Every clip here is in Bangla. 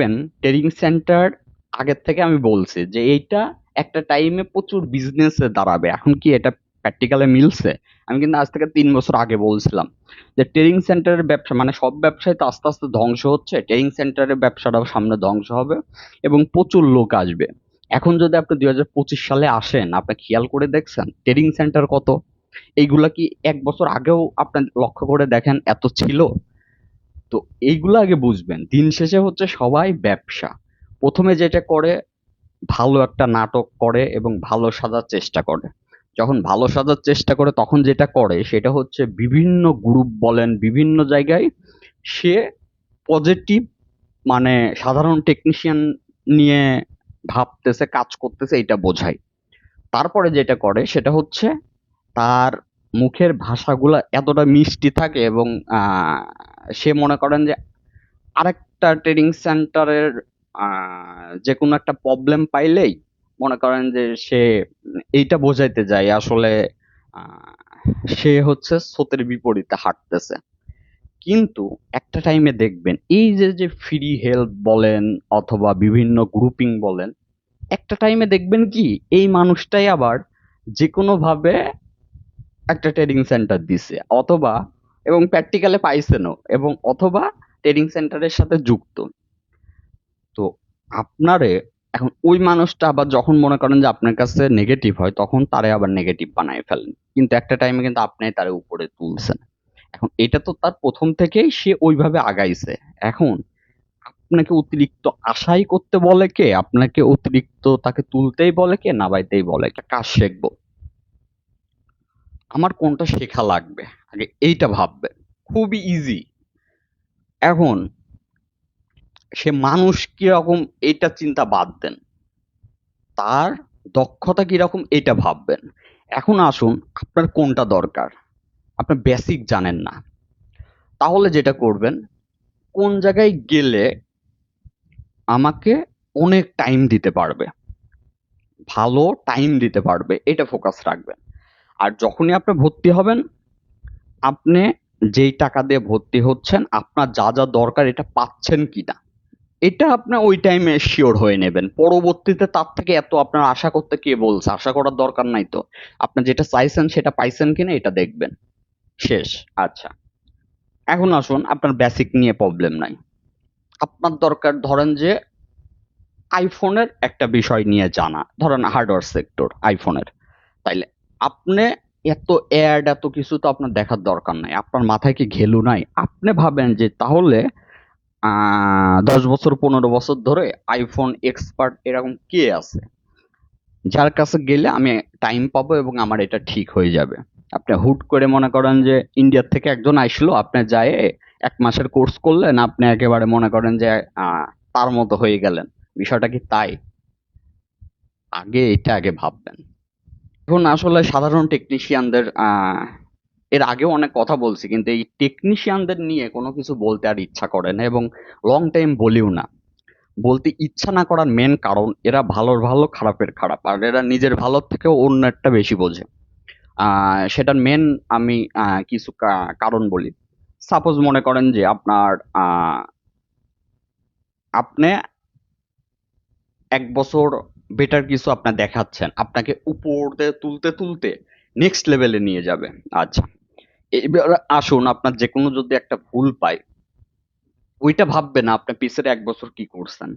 দেখবেন ট্রেডিং সেন্টার আগের থেকে আমি বলছি যে এইটা একটা টাইমে প্রচুর বিজনেসে দাঁড়াবে। এখন কি এটা প্র্যাকটিক্যালি মিলছে? আমি কিন্তু আজ থেকে 3 বছর আগে বলছিলাম যে ট্রেডিং সেন্টারের ব্যবসা মানে সব ব্যবসায় তো আস্তে আস্তে ধ্বংস হচ্ছে, ট্রেডিং সেন্টারের ব্যবসাটাও সামনে ধ্বংস হবে এবং প্রচুর লোক আসবে। এখন যদি আপনি 2025 সালে আসেন, আপনি খেয়াল করে দেখছেন ট্রেডিং সেন্টার কত? এইগুলা কি 1 বছর আগেও আপনার লক্ষ্য করে দেখেন এত ছিল? তো এইগুলো আগে বুঝবেন। দিন শেষে হচ্ছে সবাই ব্যবসা। প্রথমে যেটা করে ভালো একটা নাটক করে এবং ভালো সাজার চেষ্টা করে। যখন ভালো সাজার চেষ্টা করে তখন যেটা করে সেটা হচ্ছে বিভিন্ন গ্রুপ বলেন বিভিন্ন জায়গায় সে পজিটিভ মানে সাধারণ টেকনিশিয়ান নিয়ে ভাবতেছে কাজ করতেছে এটা বোঝায়। তারপরে যেটা করে সেটা হচ্ছে তার মুখের ভাষাগুলা এতটা মিষ্টি থাকে এবং আহ, সে মনে করেন যে আরেকটা ট্রেডিং সেন্টারের যে কোনো একটা প্রবলেম পাইলেই মনে করেন যে সে এইটা বোঝাইতে যায় আসলে আহ, সে হচ্ছে স্রোতের বিপরীতে হাঁটতেছে। কিন্তু একটা টাইমে দেখবেন এই যে যে ফ্রি হেল্প বলেন অথবা বিভিন্ন গ্রুপিং বলেন, একটা টাইমে দেখবেন কি এই মানুষটাই আবার যে কোনো ভাবে একটা ট্রেডিং সেন্টার দিছে অথবা এবং প্র্যাকটিক্যালে পাইছেনও এবং অথবা ট্রেডিং সেন্টারের সাথে যুক্ত। তো আপনারে এখন ওই মানুষটা আবার যখন মনে করেন যে আপনার কাছে নেগেটিভ হয় তখন তারে আবার নেগেটিভ বানায় ফেলেন, কিন্তু একটা টাইমে কিন্তু আপনি তারে উপরে তুলছেন। এখন এটা তো তার প্রথম থেকেই সে ওইভাবে আগাইছে। এখন আপনাকে অতিরিক্ত আশাই করতে বলে কে? আপনাকে অতিরিক্ত তাকে তুলতেই বলে কে? নাবাইতেই বলে কে? কাজ শিখবো, আমার কোনটা শেখা লাগবে, আগে এইটা ভাববে। খুবই ইজি। এখন সে মানুষ কিরকম এইটা চিন্তা বাদ দেন, তার দক্ষতা কিরকম এটা ভাববেন। এখন আসুন আপনার কোনটা দরকার, আপনার বেসিক জানেন না, তাহলে যেটা করবেন কোন জায়গায় গেলে আমাকে অনেক টাইম দিতে পারবে, ভালো টাইম দিতে পারবে এটা ফোকাস রাখবেন। আর যখনই আপনি ভর্তি হবেন, আপনি যেই টাকা দিয়ে ভর্তি হচ্ছেন আপনার যা যা দরকার এটা পাচ্ছেন কিনা এটা আপনি ওই টাইমে শিওর হয়ে নেবেন। পরবর্তীতে তার থেকে এত আপনার আশা করতে কে বলছে? আশা করার দরকার নাই তো। আপনি যেটা চাইছেন সেটা পাইছেন কিনা এটা দেখবেন। শেষ। আচ্ছা, এখন আসুন আপনার বেসিক নিয়ে প্রবলেম নাই। আপনার দরকার ধরেন যে আইফোনের একটা বিষয় নিয়ে জানা, ধরেন হার্ডওয়্যার সেক্টর আইফোনের। তাইলে আপনি এত অ্যাড এত কিছু তো আপনার দেখার দরকার নাই। আপনার মাথায় কি ঘেলু নাই? আপনি ভাবেন যে তাহলে 10 বছর 15 বছর ধরে আইফোন এক্সপার্ট এরকম কে আছে যার কাছে গেলে আমি টাইম পাবো এবং আমার এটা ঠিক হয়ে যাবে। আপনি হুট করে মনে করেন যে ইন্ডিয়ার থেকে একজন আইসলো, আপনি যায় 1 মাসের কোর্স করলেন, আপনি একেবারে মনে করেন যে আহ, তার মতো হয়ে গেলেন। বিষয়টা কি তাই? আগে এটা আগে ভাববেন। এখন আসলে সাধারণ টেকনিশিয়ানদের এর আগেও অনেক কথা বলছি, কিন্তু এই টেকনিশিয়ানদের নিয়ে কোনো কিছু বলতে আর ইচ্ছা করে না এবং লং টাইম বলিও না। বলতে ইচ্ছা না করার মেন কারণ এরা ভালোর ভালো খারাপের খারাপ, আর এরা নিজের ভালোর থেকেও অন্যেরটা বেশি বোঝে। সেটার মেন আমি কিছু কারণ বলি। সাপোজ মনে করেন যে আপনার আপনি 1 বছর বেটার কিছু আপনার দেখাচ্ছেন, আপনাকে উপরে তুলতে তুলতে নেক্সট লেভেলে নিয়ে যাবে। আচ্ছা, এবার আসুন আপনার যে কোনো যদি একটা ভুল পায়, ওইটা ভাববে না আপনি পিছের 1 বছর কি করছেন,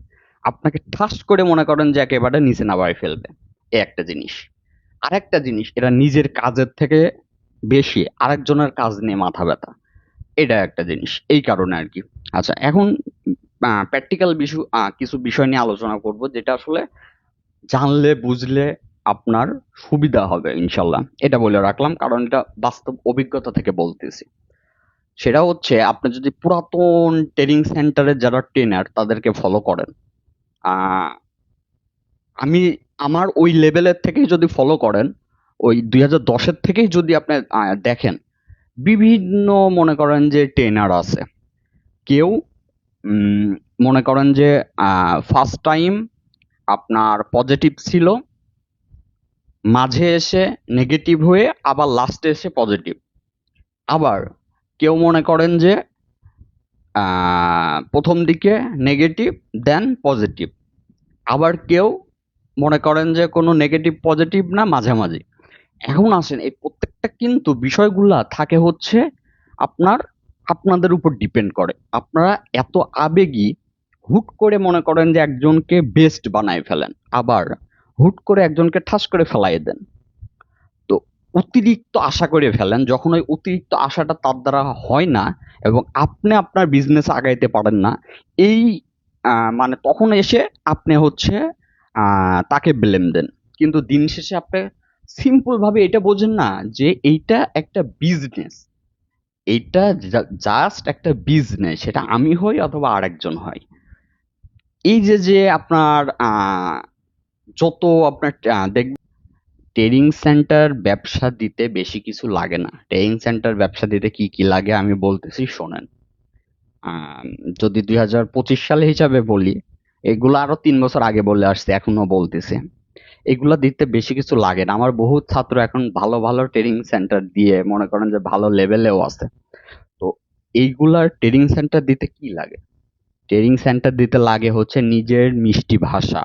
আপনাকে ঠাস করে মনে করেন যে একেবারে নিচে নামায় ফেলবে। এই একটা জিনিস। আরেকটা জিনিস, এরা নিজের কাজের থেকে বেশি আরেকজনের কাজ নিয়ে মাথা ব্যথা। এটা একটা জিনিস, এই কারণে আর কি। আচ্ছা, এখন প্র্যাকটিক্যাল বিষয় কিছু বিষয় নিয়ে আলোচনা করব যেটা আসলে জানলে বুঝলে আপনার সুবিধা হবে ইনশাল্লাহ। এটা বলে রাখলাম কারণ এটা বাস্তব অভিজ্ঞতা থেকে বলতেছি। সেটা হচ্ছে আপনি যদি পুরাতন ট্রেনিং সেন্টারের যারা ট্রেনার তাদেরকে ফলো করেন, আহ, আমি আমার ওই লেভেলের থেকেই যদি ফলো করেন, ওই 2010-এর থেকেই যদি আপনি দেখেন, বিভিন্ন মনে করেন যে ট্রেনার আছে। কেউ উম, মনে করেন যে ফার্স্ট টাইম আপনার পজিটিভ ছিল, মাঝে এসে নেগেটিভ হয়ে আবার লাস্টে এসে পজিটিভ। আবার কেউ মনে করেন যে প্রথম দিকে নেগেটিভ, দেন পজিটিভ। আবার কেউ মনে করেন যে কোনো নেগেটিভ পজিটিভ না, মাঝামাঝি। এখন আসেন, এই প্রত্যেকটা কিন্তু বিষয়গুলা থাকে হচ্ছে আপনার আপনাদের উপর ডিপেন্ড করে। আপনারা এত আবেগী, হুট করে মনে করেন যে একজনকে বেস্ট বানায় ফেলেন, আবার হুট করে একজনকে ঠাস করে ফেলাই দেন। তো অতিরিক্ত আশা করে ফেলেন, যখন ওই অতিরিক্ত আশাটা তার দ্বারা হয় না এবং আপনি আপনার বিজনেস আগাইতে পারেন না, এই মানে তখন এসে আপনি হচ্ছে তাকে ব্লেম দেন। কিন্তু দিন শেষে আপনি সিম্পল ভাবে এটা বোঝেন না যে এইটা একটা বিজনেস, এইটা জাস্ট একটা বিজনেস, সেটা আমি হই অথবা আরেকজন হয়। এই যে যে আপনার যত আপনার দেখবেন ট্রেনিং সেন্টার ব্যবসা দিতে বেশি কিছু লাগে না। ট্রেনিং সেন্টার ব্যবসা দিতে কি কি লাগে আমি বলতেছি, শোনেন। আম, যদি 2025 সালে হিসাবে বলি, এগুলো আরো 3 বছর আগে বলে আসছে, এখনো বলতেছে। এগুলা দিতে বেশি কিছু লাগে না। আমার বহু ছাত্র এখন ভালো ভালো ট্রেনিং সেন্টার দিয়ে মনে করেন যে ভালো লেভেলেও আছে। তো এইগুলার ট্রেনিং সেন্টার দিতে কি লাগে? ট্রেনিং সেন্টার দিতে লাগে হচ্ছে নিজের মিষ্টি ভাষা।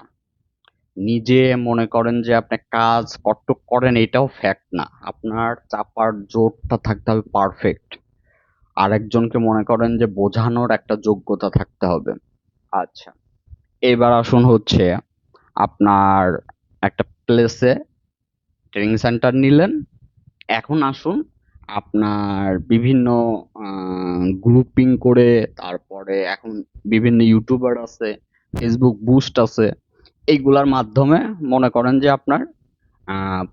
নিজে মনে করেন যে আপনি কাজ কতটুক করেন এটাও ফ্যাক্ট না, আপনার চাপার জোরটা থাকতে হবে পারফেক্ট। আরেকজনকে মনে করেন যে বোঝানোর একটা যোগ্যতা থাকতে হবে। আচ্ছা, এবার আসুন হচ্ছে আপনার একটা প্লেসে ট্রেনিং সেন্টার নিলেন। এখন আসুন আপনার বিভিন্ন গ্রুপিং করে, তারপরে এখন বিভিন্ন ইউটিউবার আছে, ফেসবুক বুস্ট আছে, এইগুলার মাধ্যমে মনে করেন যে আপনার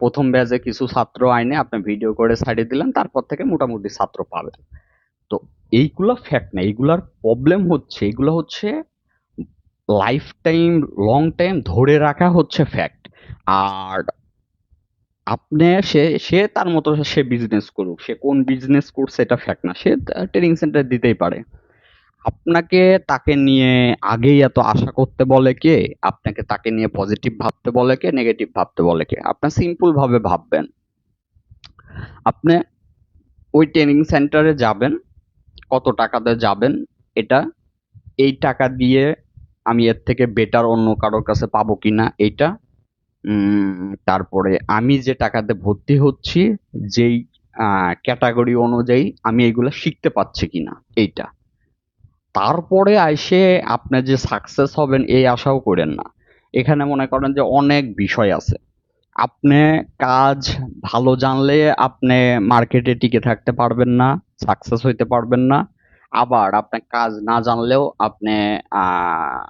প্রথম ব্যাচে কিছু ছাত্র আইনে আপনি ভিডিও করে ছাড়িয়ে দিলেন, তারপর থেকে মোটামুটি ছাত্র পাবেন। তো এইগুলা ফ্যাক্ট না, এইগুলার প্রবলেম হচ্ছে, এগুলো হচ্ছে লাইফ টাইম, লং টাইম ধরে রাখা হচ্ছে ফ্যাক্ট। আর আপনি সে সে তার মতো সে বিজনেস করুক, সে কোন বিজনেস করছে এটা ফ্যাক্ট না, সে ট্রেনিং সেন্টার দিতেই পারে। আপনাকে তাকে নিয়ে আগেই এত আশা করতে বলে কে? আপনাকে তাকে নিয়ে পজিটিভ ভাবতে বলে কে, নেগেটিভ ভাবতে বলে কে? আপনি সিম্পল ভাবে ভাববেন। আপনি ওই ট্রেনিং সেন্টারে যাবেন, কত টাকাতে যাবেন, এটা এই টাকা দিয়ে আমি এর থেকে বেটার অন্য কারোর কাছে পাবো কিনা এইটা, তারপরে আমি যে টাকাতে ভর্তি হচ্ছি, যেই ক্যাটাগরি অনুযায়ী আমি এগুলা শিখতে পাচ্ছি কিনা এইটা। তারপরে আইসে আপনি যে সাকসেস হবেন এই আশাও করেন না। এখানে মনে করেন যে অনেক বিষয় আছে। আপনি কাজ ভালো জানলে আপনি মার্কেটে টিকে থাকতে পারবেন না, সাকসেস হইতে পারবেন না। আবার আপনি কাজ না জানলেও আপনি আহ,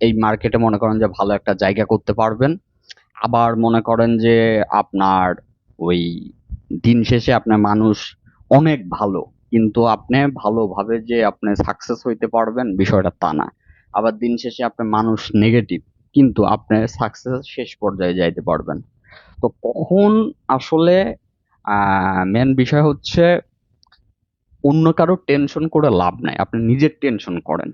এই মার্কেটে মনে করেন যে ভালো একটা জায়গা করতে পারবেন। আবার মনে করেন যে আপনার ওই দিন শেষে আপনার মানুষ অনেক ভালো, কিন্তু আপনি ভালোভাবে যে আপনি সাকসেস হইতে পারবেন বিষয়টা তা না। আবার দিন শেষে আপনার মানুষ নেগেটিভ, কিন্তু আপনি সাকসেস শেষ পর্যায়ে যাইতে পারবেন। তো কখন আসলে মেন বিষয় হচ্ছে অন্য কারো টেনশন করে লাভ নাই, আপনি নিজের টেনশন করেন।